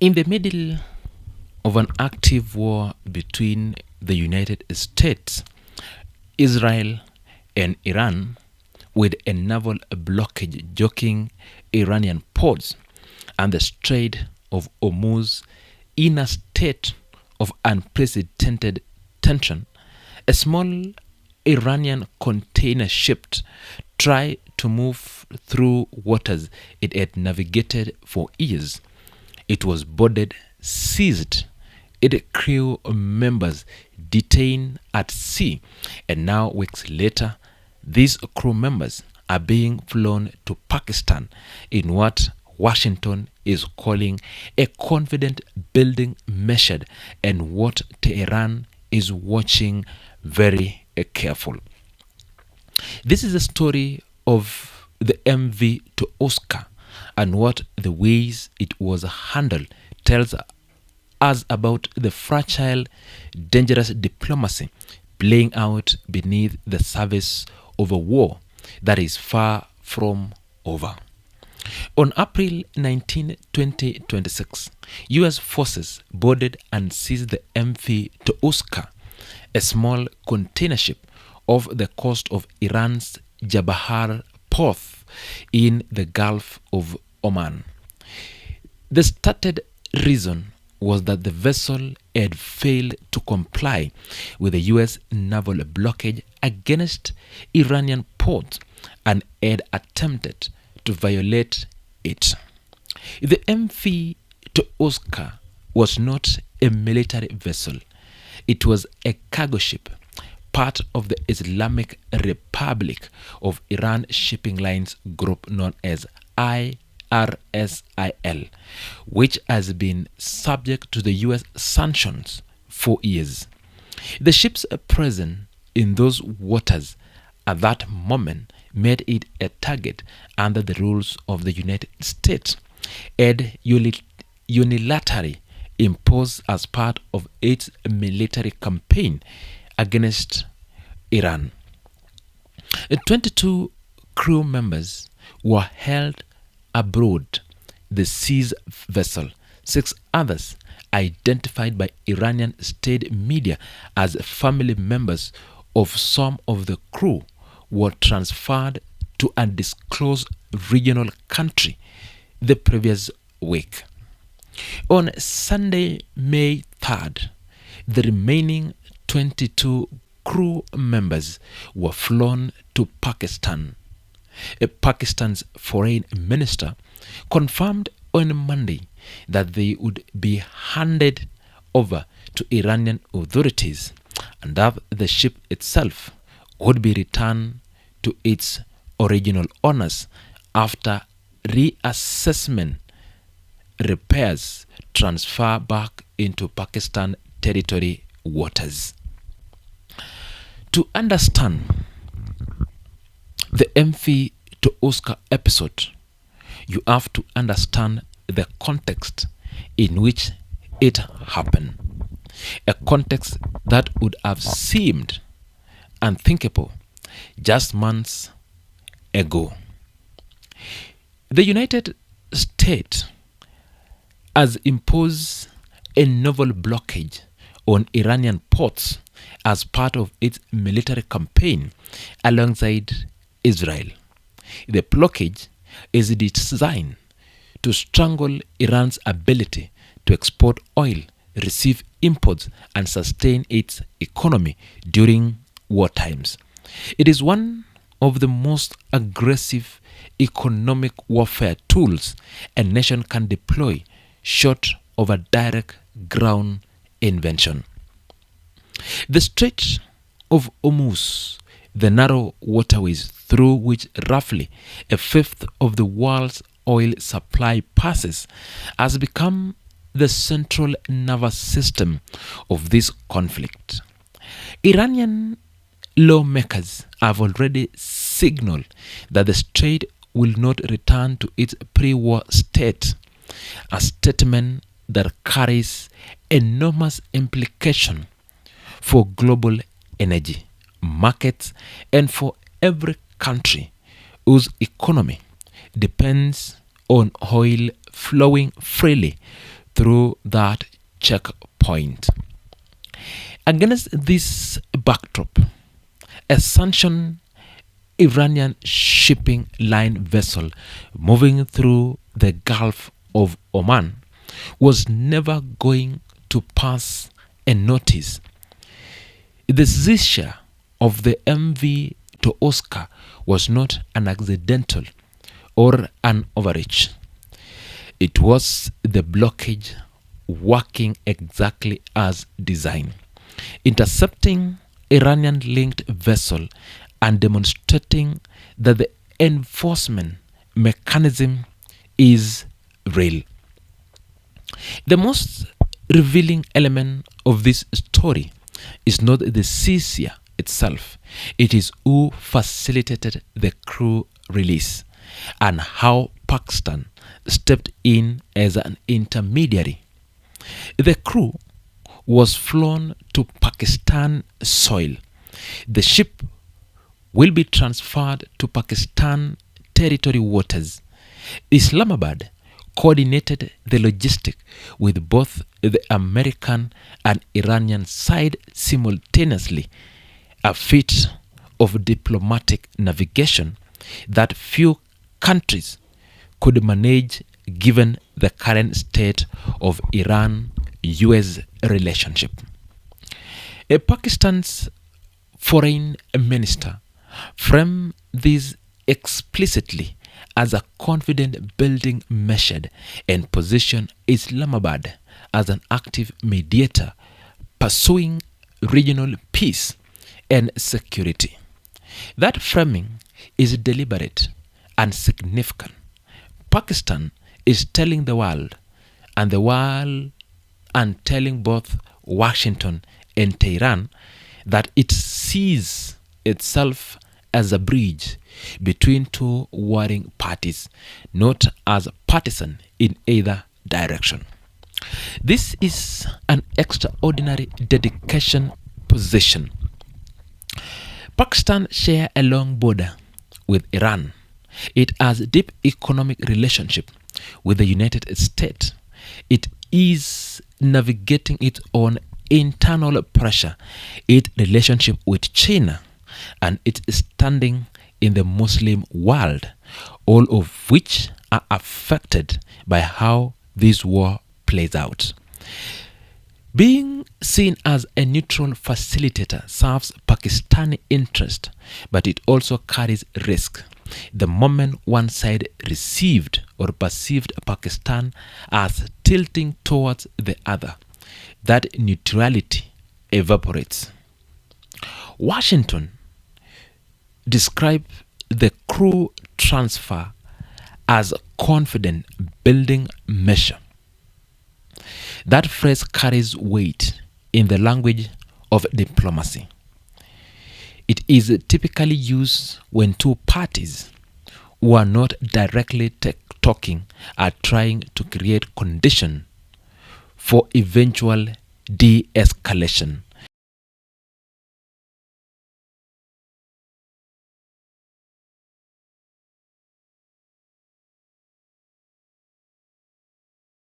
In the middle of an active war between the United States, Israel, and Iran, with a naval blockage jockeying Iranian ports and the Strait of Hormuz in a state of unprecedented tension, a small Iranian container ship tried to move through waters it had navigated for years. It was boarded, seized, its crew members detained at sea, and now weeks later, these crew members are being flown to Pakistan in what Washington is calling a confidence building measure and what Tehran is watching very careful. This is the story of the MV Touska, and what the ways it was handled tells us about the fragile, dangerous diplomacy playing out beneath the surface of a war that is far from over. On April 19, 2026, U.S. forces boarded and seized the MV Touska, a small container ship off the coast of Iran's Jabahar port in the Gulf of Oman. The stated reason was that the vessel had failed to comply with the U.S. naval blockade against Iranian ports and had attempted to violate it. The MV Touska was not a military vessel. It was a cargo ship, part of the Islamic Republic of Iran shipping lines group known as IRSIL, which has been subject to the U.S. sanctions for years. The ship's presence in those waters at that moment made it a target under the rules of the United States, and unilaterally imposed as part of its military campaign against Iran. 22 crew members were held aboard the seized vessel. 6 others, identified by Iranian state media as family members of some of the crew, were transferred to an undisclosed regional country the previous week. On Sunday, May 3rd, the remaining 22 crew members were flown to Pakistan. Pakistan's foreign minister confirmed on Monday that they would be handed over to Iranian authorities and that the ship itself would be returned to its original owners after reassessment, repairs, transfer back into Pakistan territory waters. To understand the MV Touska episode, you have to understand the context in which it happened, a context that would have seemed unthinkable just months ago. The United States has imposed a naval blockade on Iranian ports as part of its military campaign alongside Israel. The blockade is designed to strangle Iran's ability to export oil, receive imports, and sustain its economy during war times. It is one of the most aggressive economic warfare tools a nation can deploy short of a direct ground invasion. The Strait of Hormuz, the narrow waterways through which roughly a fifth of the world's oil supply passes, has become the central nervous system of this conflict. Iranian lawmakers have already signaled that the strait will not return to its pre-war state, a statement that carries enormous implications for global energy markets and for every country whose economy depends on oil flowing freely through that checkpoint. Against this backdrop, a sanctioned Iranian shipping line vessel moving through the Gulf of Oman was never going to pass a notice. The seizure of the MV Touska was not an accidental or an overreach. It was the blockage working exactly as designed, intercepting Iranian-linked vessel and demonstrating that the enforcement mechanism is real. The most revealing element of this story is not the seizure itself, it is who facilitated the crew release and how Pakistan stepped in as an intermediary. The crew was flown to Pakistan soil. The ship will be transferred to Pakistan territory waters. Islamabad coordinated the logistics with both the American and Iranian side simultaneously, a feat of diplomatic navigation that few countries could manage given the current state of Iran-US relationship. Pakistan's foreign minister framed this explicitly as a confident building measure and positioned Islamabad as an active mediator pursuing regional peace and security. That framing is deliberate and significant. Pakistan is telling the world and telling both Washington and Tehran that it sees itself as a bridge between two warring parties, not as partisan in either direction. This is an extraordinary dedication position. Pakistan shares a long border with Iran. It has a deep economic relationship with the United States. It is navigating its own internal pressure, its relationship with China, and its standing in the Muslim world, all of which are affected by how this war plays out. Being seen as a neutral facilitator serves Pakistani interest, but it also carries risk. The moment one side received or perceived Pakistan as tilting towards the other, that neutrality evaporates. Washington described the crew transfer as a confident building measure. That phrase carries weight in the language of diplomacy. It is typically used when two parties who are not directly talking are trying to create conditions for eventual de-escalation